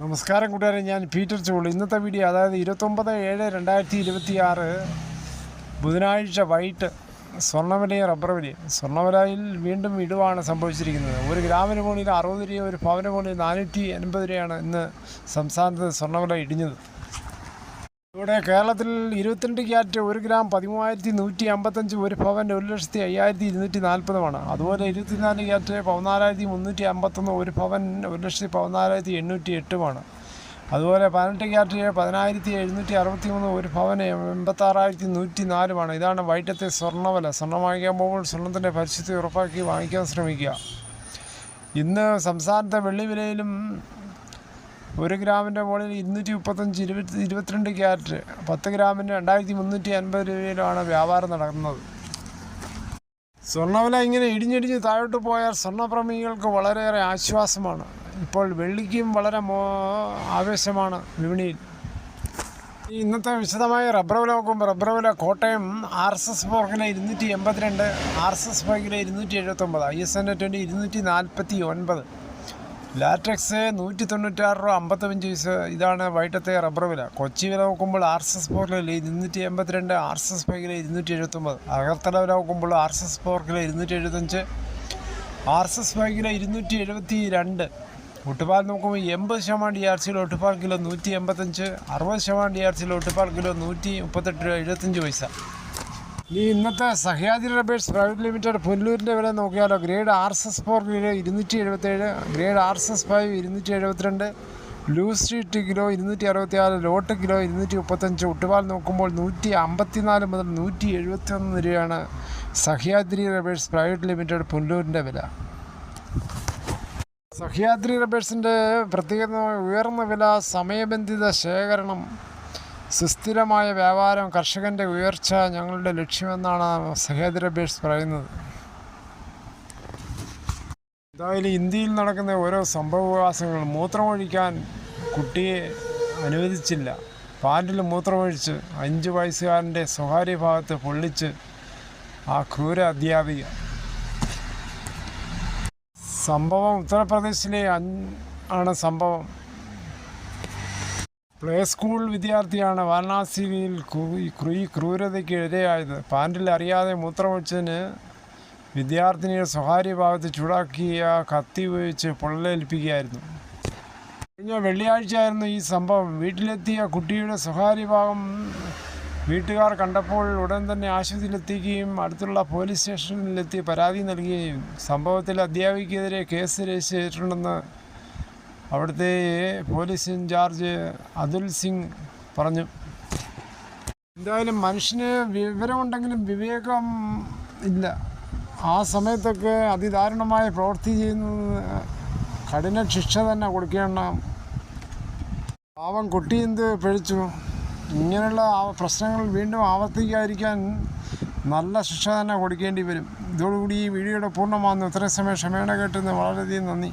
നമസ്കാരം കൂട്ടുകാരെ, ഞാൻ പീറ്റർ ചോളി. ഇന്നത്തെ വീഡിയോ അതായത് 29/7/2026 ബുധനാഴ്ച വൈകിട്ട് സ്വർണ്ണവിലയും റബ്ബർ വിലയും. സ്വർണ്ണവിലയിൽ വീണ്ടും ഇടിവാണ് സംഭവിച്ചിരിക്കുന്നത്. ഒരു ഗ്രാമിന് മുകളിൽ 60 രൂപ, ഒരു പവന് മുകളിൽ 480 രൂപയാണ് ഇന്ന് സംസ്ഥാനത്ത് സ്വർണ്ണവില ഇടിഞ്ഞത്. ഇവിടെ കേരളത്തിൽ 22 ക്യാരറ്റ് 1 ഗ്രാം 13,155, ഒരു പവൻ 1,05,240. അതുപോലെ 24 ക്യാരറ്റ് 14,351, ഒരു പവൻ 1,14,808. അതുപോലെ 18 ക്യാരറ്റ് 10,763, ഒരു പവൻ 86,104. ഇതാണ് വൈകിട്ടത്തെ സ്വർണ്ണവില. സ്വർണ്ണം വാങ്ങിക്കാൻ പോകുമ്പോൾ സ്വർണ്ണത്തിൻ്റെ പരിശുദ്ധി ഉറപ്പാക്കി വാങ്ങിക്കാൻ ശ്രമിക്കുക. ഇന്ന് സംസ്ഥാനത്തെ വെള്ളി വിലയിലും 1 ഗ്രാമിൻ്റെ മുകളിൽ 235, 22 ക്യാരറ്റ് 10 ഗ്രാമിന് 2,350 രൂപയിലാണ് വ്യാപാരം നടക്കുന്നത്. സ്വർണ്ണവില ഇങ്ങനെ ഇടിഞ്ഞിടിഞ്ഞ് താഴോട്ട് പോയാൽ സ്വർണ്ണപ്രേമികൾക്ക് വളരെയേറെ ആശ്വാസമാണ്. ഇപ്പോൾ വെള്ളിക്കും വളരെ ആവേശമാണ് വിപണിയിൽ. ഇന്നത്തെ വിശദമായ റബ്ബർ വില നോക്കുമ്പോൾ റബ്ബർ വില Kottayam RSS 4 kilo 282, RSS 5 kilo 279, ISN 20 249, latex 196 രൂപ 55 പൈസ. ഇതാണ് വൈകിട്ടത്തെ റബ്ബർ വില. കൊച്ചി വില നോക്കുമ്പോൾ RSS 4 kilo 282, RSS 5 kilo 279. Agartala വില നോക്കുമ്പോൾ RSS 4 കിലോ 275, RSS 5 കിലോ 272. ഒട്ടുപാൽ നോക്കുമ്പോൾ 80% DRC ഒട്ടുപാൽ കിലോ 185, 60% DRC ഒട്ടുപാൽ കിലോ 138 രൂപ 75 പൈസ. ഇന്നത്തെ സഹ്യാദ്രി റബ്ബേഴ്സ് പ്രൈവറ്റ് ലിമിറ്റഡ് പുനലൂരിൻ്റെ വില നോക്കിയാലോ. Grade RSS 4 kilo 277, grade RSS 5 272, loose sheet kilo 264, lot kilo 235. ഒട്ടുപാൽ നോക്കുമ്പോൾ 154 മുതൽ 171 രൂപയാണ് സഹ്യാദ്രി റബ്ബേഴ്സ് പ്രൈവറ്റ് ലിമിറ്റഡ് പുനലൂരിൻ്റെ വില. സഹ്യാദ്രി റബ്ബേഴ്സിൻ്റെ പ്രത്യേകത ഉയർന്ന വില, സമയബന്ധിത ശേഖരണം, സുസ്ഥിരമായ വ്യാപാരം, കർഷകൻ്റെ ഉയർച്ച ഞങ്ങളുടെ ലക്ഷ്യമെന്നാണ് സഹ്യാദ്രി റബ്ബേഴ്സ് പറയുന്നത്. എന്തായാലും ഇന്ത്യയിൽ നടക്കുന്ന ഓരോ സംഭവവികാസങ്ങൾ, മൂത്രമൊഴിക്കാൻ കുട്ടിയെ അനുവദിച്ചില്ല, പാൻറ്റിൽ മൂത്രമൊഴിച്ച് 5 വയസ്സുകാരൻ്റെ സ്വകാര്യ ഭാഗത്ത് പൊള്ളിച്ച് ആ ക്രൂര അധ്യാപിക. സംഭവം ഉത്തർപ്രദേശിലെ ആണ് സംഭവം. പ്ലേ സ്കൂൾ വിദ്യാർത്ഥിയാണ് വാരണാസിയിൽ ഈ ക്രൂരതയ്ക്ക് ഇരയായത്. പാൻറ്റിൽ അറിയാതെ മൂത്രമൊഴിച്ചതിന് വിദ്യാർത്ഥിനിയുടെ സ്വകാര്യ ഭാഗത്ത് ചൂടാക്കിയ കത്തി ഉപയോഗിച്ച് പൊള്ളലേൽപ്പിക്കുകയായിരുന്നു. കഴിഞ്ഞ വെള്ളിയാഴ്ചയായിരുന്നു ഈ സംഭവം. വീട്ടിലെത്തിയ കുട്ടിയുടെ സ്വകാര്യ ഭാഗം വീട്ടുകാർ കണ്ടപ്പോൾ ഉടൻ തന്നെ ആശുപത്രിയിലെത്തിക്കുകയും അടുത്തുള്ള പോലീസ് സ്റ്റേഷനിലെത്തി പരാതി നൽകുകയും സംഭവത്തിൽ അധ്യാപികയ്ക്കെതിരെ കേസ് രജിസ്റ്റർ ചെയ്തിട്ടുണ്ടെന്ന് അവിടുത്തെ പോലീസ് ഇൻചാർജ് അതുൽ സിംഗ് പറഞ്ഞു. എന്തായാലും മനുഷ്യന് വിവരമുണ്ടെങ്കിലും വിവേകം ഇല്ല. ആ സമയത്തൊക്കെ അതിദാരുണമായ പ്രവൃത്തി ചെയ്യുന്നത് കഠിന ശിക്ഷ തന്നെ കൊടുക്കണം. പാവം കുട്ടി എന്ത് പിഴച്ചു. ഇങ്ങനെയുള്ള പ്രശ്നങ്ങൾ വീണ്ടും ആവർത്തിക്കാതിരിക്കാൻ നല്ല ശിക്ഷ തന്നെ കൊടുക്കേണ്ടി വരും. ഇതോടുകൂടി ഈ വീഡിയോയുടെ പൂർണ്ണമാകുന്നു. ഇത്രയും സമയം ക്ഷമയോടെ കേട്ടുന്നത് വളരെയധികം നന്ദി.